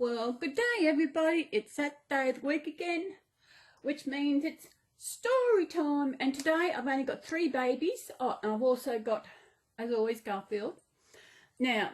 Well, good day everybody. It's that day of the week again, which means it's story time. And today I've only got 3 babies. Oh, and I've also got, as always, Garfield. Now,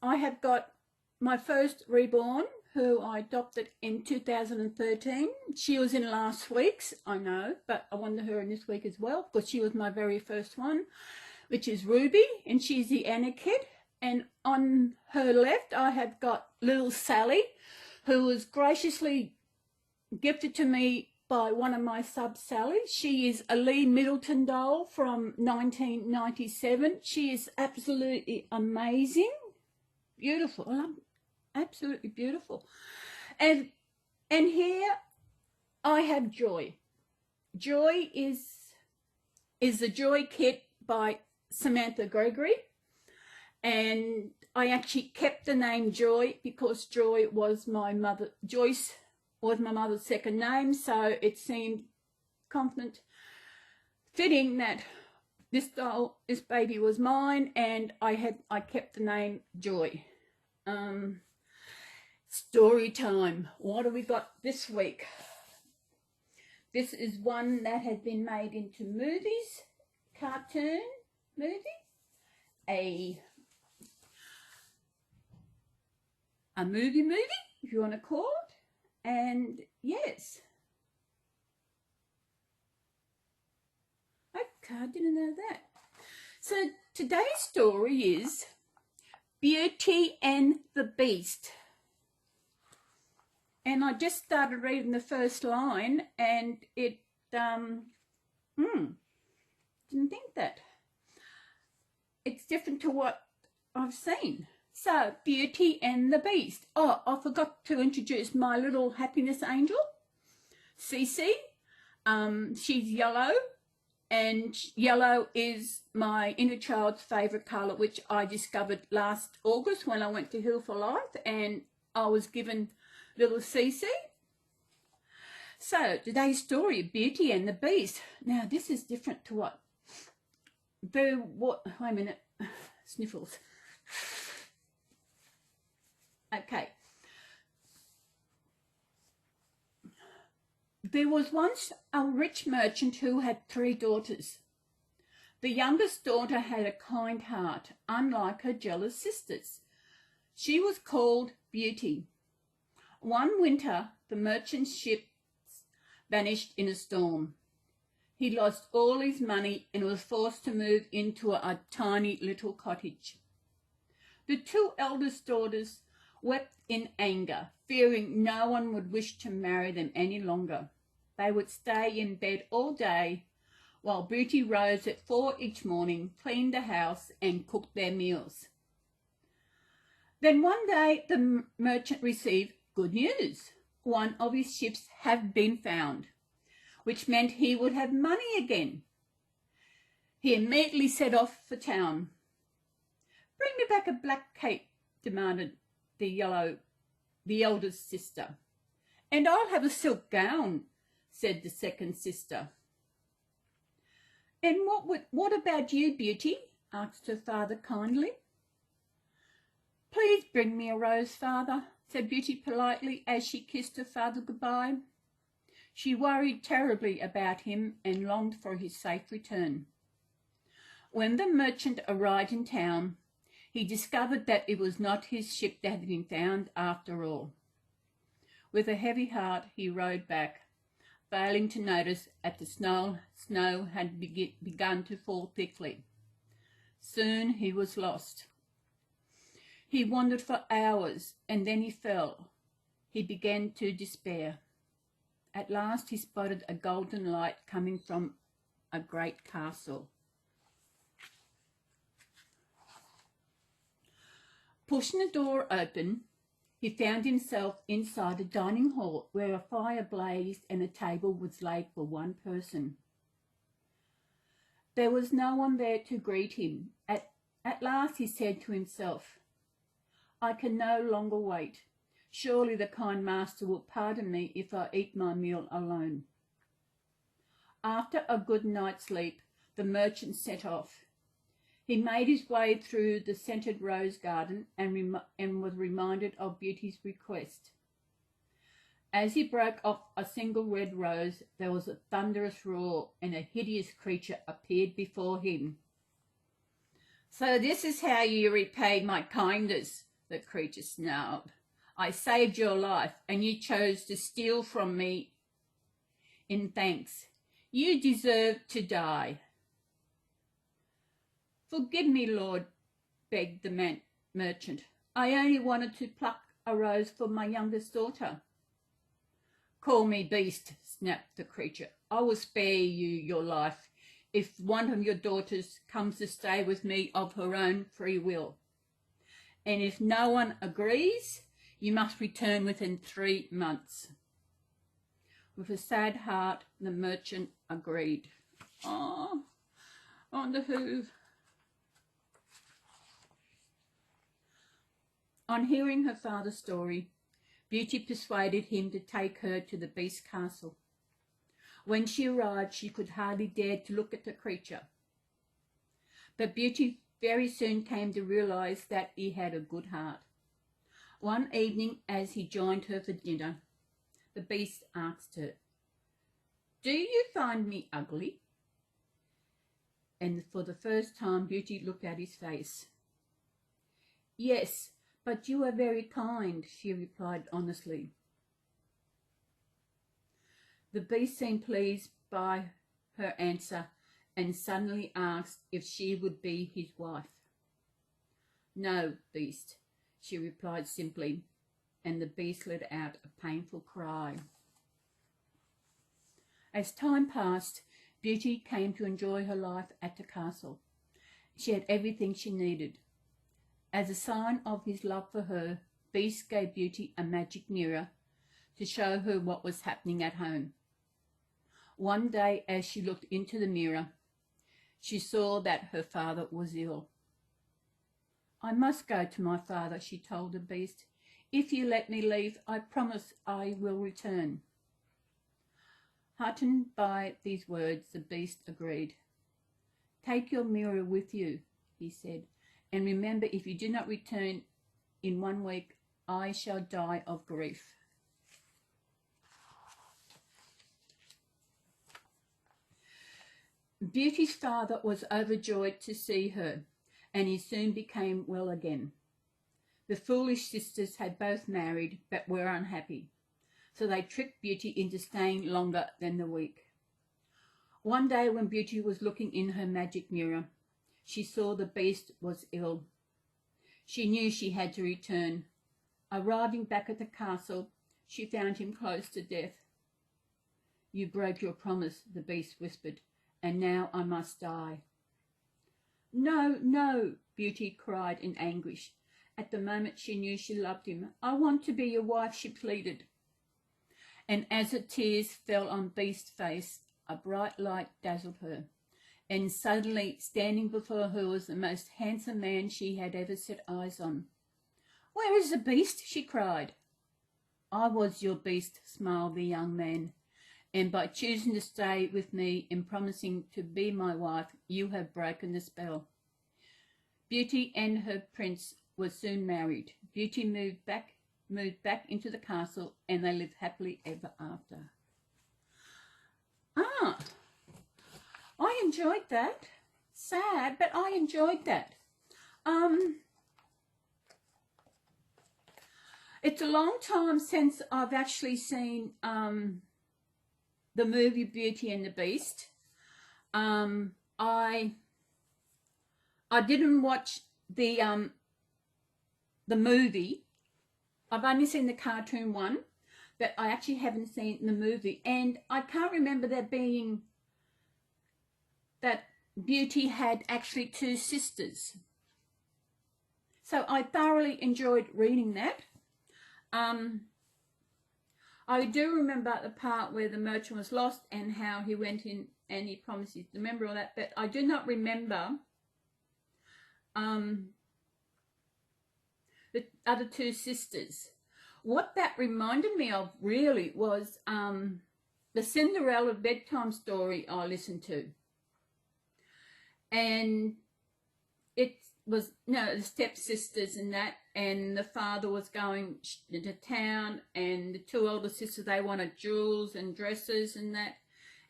I have got my first Reborn, who I adopted in 2013. She was in last week's, I know, but I wanted her in this week as well because she was my very first one, which is Ruby, and she's the Anna kid. And on her left, I have got little Sally, who was graciously gifted to me by one of my subs, Sally. She is a Lee Middleton doll from 1997. She is absolutely amazing, beautiful, absolutely beautiful. And here I have Joy. Joy is the Joy kit by Samantha Gregory. And I actually kept the name Joy because Joy was my mother. Joyce was my mother's second name, so it seemed confident, fitting that this baby was mine, and I kept the name Joy. Story time. What have we got this week? This is one that has been made into movies, cartoon movie, a movie, if you want to call it. And yes, okay, I didn't know that. So today's story is Beauty and the Beast. And I just started reading the first line, and it didn't think that. It's different to what I've seen. So, Beauty and the Beast. Oh, I forgot to introduce my little happiness angel, Cece. She's yellow, and yellow is my inner child's favourite colour, which I discovered last August when I went to Heal for Life, and I was given little Cece. So, today's story, Beauty and the Beast. Now, this is different to what? Wait a minute. Sniffles. Okay. There was once a rich merchant who had 3 daughters. The youngest daughter had a kind heart, unlike her jealous sisters. She was called Beauty. One winter, the merchant's ships vanished in a storm. He lost all his money and was forced to move into a tiny little cottage. The 2 eldest daughters wept in anger, fearing no one would wish to marry them any longer. They would stay in bed all day, while Beauty rose at 4 each morning, cleaned the house and cooked their meals. Then one day the merchant received good news. One of his ships had been found, which meant he would have money again. He immediately set off for town. "Bring me back a black cape," demanded the eldest sister. "And I'll have a silk gown," said the second sister. "And what about you, Beauty?" asked her father kindly. "Please bring me a rose, father," said Beauty politely as she kissed her father goodbye. She worried terribly about him and longed for his safe return. When the merchant arrived in town, he discovered that it was not his ship that had been found after all. With a heavy heart, he rowed back, failing to notice that the snow had begun to fall thickly. Soon he was lost. He wandered for hours, and then he fell. He began to despair. At last he spotted a golden light coming from a great castle. Pushing the door open, he found himself inside a dining hall where a fire blazed and a table was laid for 1 person. There was no one there to greet him. At last he said to himself, "I can no longer wait. Surely the kind master will pardon me if I eat my meal alone." After a good night's sleep, the merchant set off. He made his way through the scented rose garden and was reminded of Beauty's request. As he broke off a single red rose, there was a thunderous roar, and a hideous creature appeared before him. "So this is how you repay my kindness," the creature snarled. "I saved your life, and you chose to steal from me in thanks. You deserve to die." "Forgive me, Lord," begged the merchant. "I only wanted to pluck a rose for my youngest daughter." "Call me beast," snapped the creature. "I will spare you your life if one of your daughters comes to stay with me of her own free will. And if no one agrees, you must return within 3 months." With a sad heart, the merchant agreed. Oh, I wonder who. On hearing her father's story, Beauty persuaded him to take her to the beast's castle. When she arrived, she could hardly dare to look at the creature. But Beauty very soon came to realize that he had a good heart. One evening, as he joined her for dinner, the beast asked her, "Do you find me ugly?" And for the first time, Beauty looked at his face. "Yes, but you are very kind," she replied honestly. The beast seemed pleased by her answer and suddenly asked if she would be his wife. "No, beast," she replied simply, and the beast let out a painful cry. As time passed, Beauty came to enjoy her life at the castle. She had everything she needed. As a sign of his love for her, Beast gave Beauty a magic mirror to show her what was happening at home. One day, as she looked into the mirror, she saw that her father was ill. "I must go to my father," she told the beast. "If you let me leave, I promise I will return." Heartened by these words, the beast agreed. "Take your mirror with you," he said, "and remember, if you do not return in 1 week, I shall die of grief." Beauty's father was overjoyed to see her, and he soon became well again. The foolish sisters had both married, but were unhappy, so they tricked Beauty into staying longer than the week. One day, when Beauty was looking in her magic mirror, she saw the beast was ill. She knew she had to return. Arriving back at the castle, she found him close to death. "You broke your promise," the beast whispered, "and now I must die." "No, no," Beauty cried in anguish. At the moment she knew she loved him. "I want to be your wife," she pleaded. And as the tears fell on Beast's face, a bright light dazzled her, and suddenly standing before her was the most handsome man she had ever set eyes on. "Where is the beast?" she cried. "I was your beast," smiled the young man, "and by choosing to stay with me and promising to be my wife, you have broken the spell." Beauty and her prince were soon married. Beauty moved back into the castle, and they lived happily ever after. I enjoyed that. Sad, but I enjoyed that. It's a long time since I've actually seen the movie Beauty and the Beast. I didn't watch the movie. I've only seen the cartoon one, but I actually haven't seen the movie. And I can't remember there being that Beauty had actually 2 sisters. So I thoroughly enjoyed reading that. I do remember the part where the merchant was lost and how he went in and he promised to remember all that, but I do not remember the other 2 sisters. What that reminded me of really was the Cinderella bedtime story I listened to. And it was, no, the stepsisters and that, and the father was going to town, and the two older sisters, they wanted jewels and dresses and that,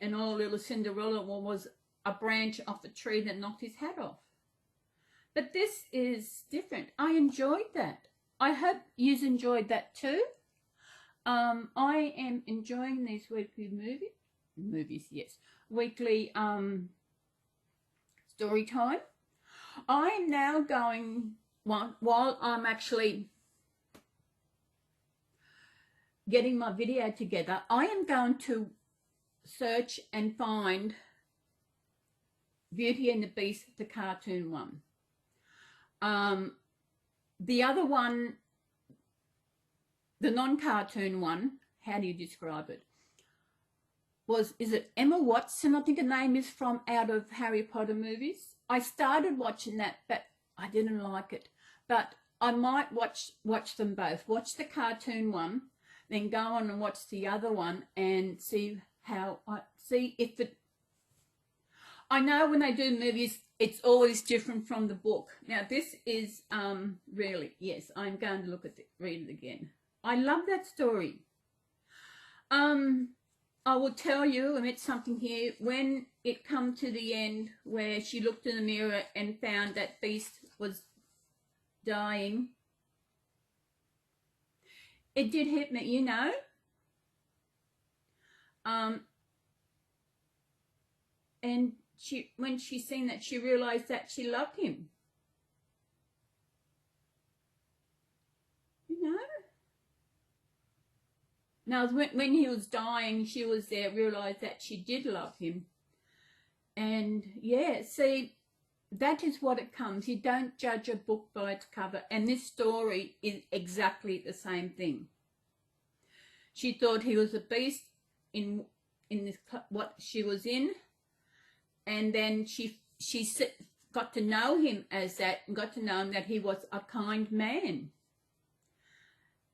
and all little Cinderella was a branch off a tree that knocked his hat off. But this is different. I enjoyed that. I hope you've enjoyed that too. I am enjoying these weekly movies, yes, weekly story time. I'm now going, while I'm actually getting my video together, I am going to search and find Beauty and the Beast, the cartoon one. The other one, the non-cartoon one, how do you describe it? Is it Emma Watson, I think the name is, from out of Harry Potter movies. I started watching that, but I didn't like it. But I might watch them both. Watch the cartoon one, then go on and watch the other one and see if it. I know when they do movies, it's always different from the book. Now this is really, yes, I'm going to read it again. I love that story. I will tell you, and it's something here, when it come to the end where she looked in the mirror and found that Beast was dying, it did hit me, you know. And when she seen that, she realized that she loved him. You know? Now, when he was dying, she was there, realised that she did love him. And, yeah, see, that is what it comes. You don't judge a book by its cover. And this story is exactly the same thing. She thought he was a beast in this, what she was in. And then she got to know him as that, and got to know him that he was a kind man.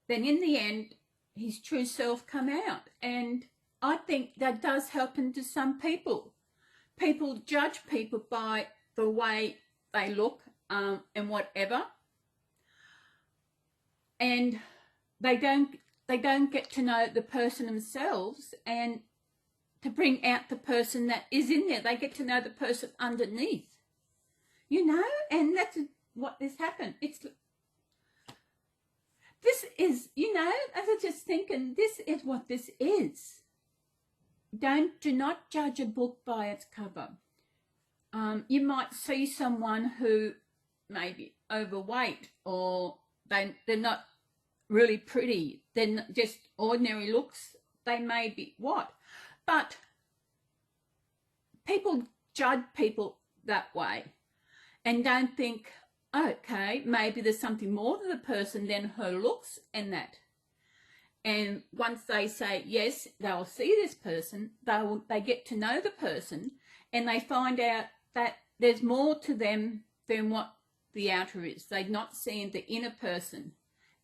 Then in the end, his true self come out. And I think that does happen to some people. People judge people by the way they look and whatever. And they don't get to know the person themselves, and to bring out the person that is in there. They get to know the person underneath. You know, and that's what this happened. This is, you know, as I was just thinking, this is what this is. Do not judge a book by its cover. You might see someone who may be overweight, or they're not really pretty. They're just ordinary looks. They may be what? But people judge people that way and don't think, okay, maybe there's something more to the person than her looks and that. And once they say yes, they'll see this person, they get to know the person, and they find out that there's more to them than what the outer is. They're not seeing the inner person.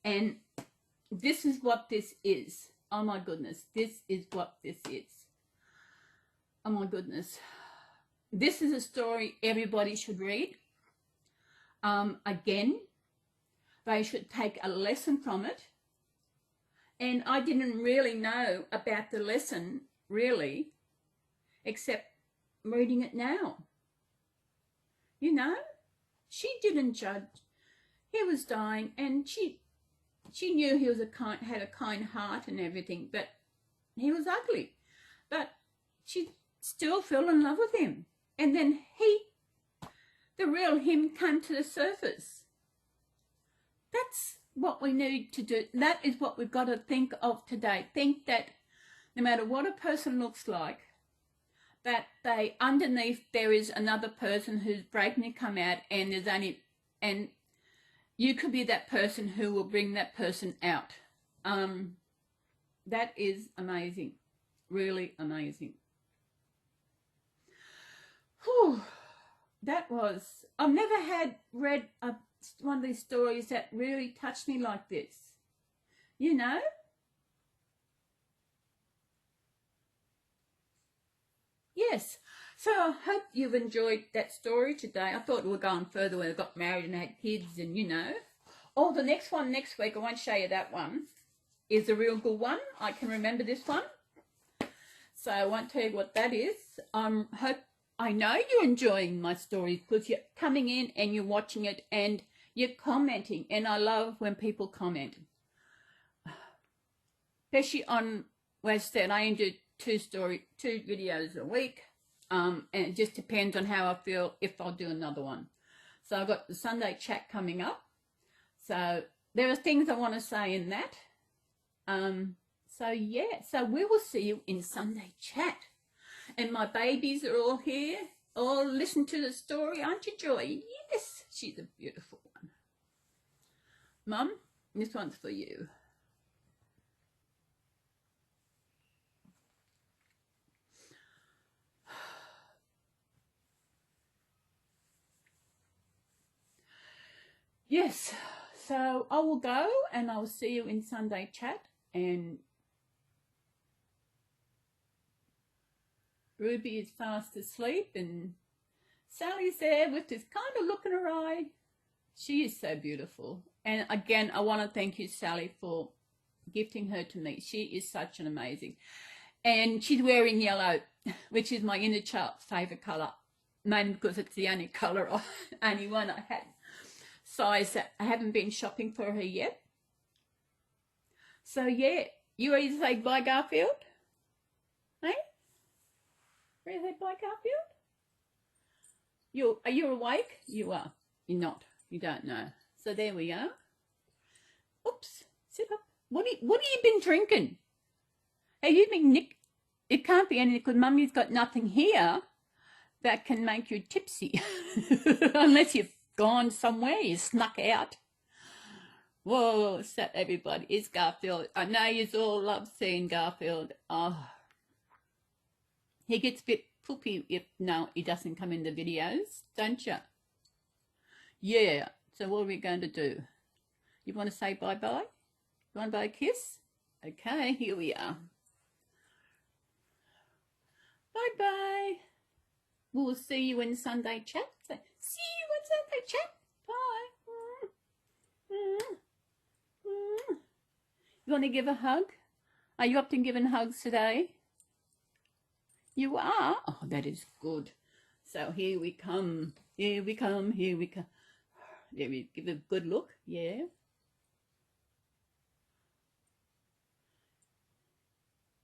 And this is what this is. Oh my goodness, this is what this is. Oh my goodness. This is a story everybody should read. Again, they should take a lesson from it. And I didn't really know about the lesson, really, except reading it now. You know, she didn't judge. He was dying, and she knew he was had a kind heart and everything, but he was ugly. But she still fell in love with him. And then the real him came to the surface. That's what we need to do. That is what we've got to think of today. Think that no matter what a person looks like, that underneath there is another person who's breaking to come out, and and you could be that person who will bring that person out. That is amazing. Really amazing. Whew. I've never read one of these stories that really touched me like this. You know? Yes. So I hope you've enjoyed that story today. I thought we were going further when I got married and had kids and, you know. Oh, the next one next week, I won't show you that one, is a real good one. I can remember this one. So I won't tell you what that is. I know you're enjoying my stories because you're coming in and you're watching it and you're commenting. And I love when people comment. Especially on, well, I said I do two videos a week. And it just depends on how I feel if I'll do another one. So I've got the Sunday chat coming up. So there are things I want to say in that. So yeah, so we will see you in Sunday chat. And my babies are all here, all listen to the story. Aren't you, Joy? Yes, she's a beautiful one. Mum, this one's for you. Yes, so I will go and I will see you in Sunday chat. And Ruby is fast asleep and Sally's there with this kind of look in her eye. She is so beautiful. And again, I want to thank you, Sally, for gifting her to me. She is such an amazing. And she's wearing yellow, which is my inner child's favourite colour, mainly because it's the only colour, only one I had. Size that I haven't been shopping for her yet. So yeah, you ready to say bye, Garfield? Hey? Ready to say bye, Garfield? Are you awake? You are. You're not. You don't know. So there we are. Oops. Sit up. What have you been drinking? Have you been Nick? It can't be anything because Mummy's got nothing here that can make you tipsy. Unless you've gone somewhere, you snuck out. Whoa, what's that, everybody? It's Garfield. I know you all love seeing Garfield. Oh, he gets a bit poopy if he doesn't come in the videos, don't you? Yeah, so what are we going to do? You want to say bye-bye? You want to buy a kiss? Okay, here we are. Bye-bye. We'll see you in Sunday chat. See you in Sunday chat. Bye. You want to give a hug? Are you up to giving hugs today? You are? Oh, that is good. So here we come. Here we come. Here we come. There we give a good look. Yeah.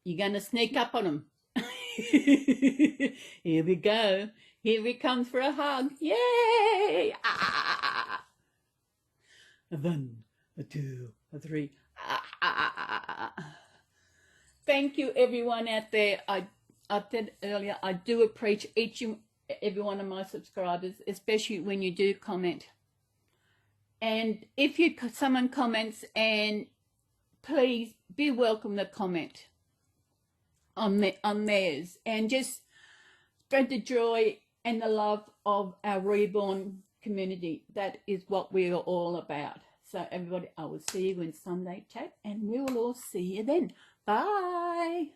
You're going to sneak up on him. Here we go. Here he comes for a hug. Yay! Ah! 1, 2, 3. Thank you, everyone out there. I said earlier, I do appreciate each and every one of my subscribers, especially when you do comment. And if someone comments, and please be welcome to comment on theirs, and just spread the joy and the love of our Reborn community. That is what we are all about. So everybody, I will see you in Sunday chat, and we will all see you then. Bye.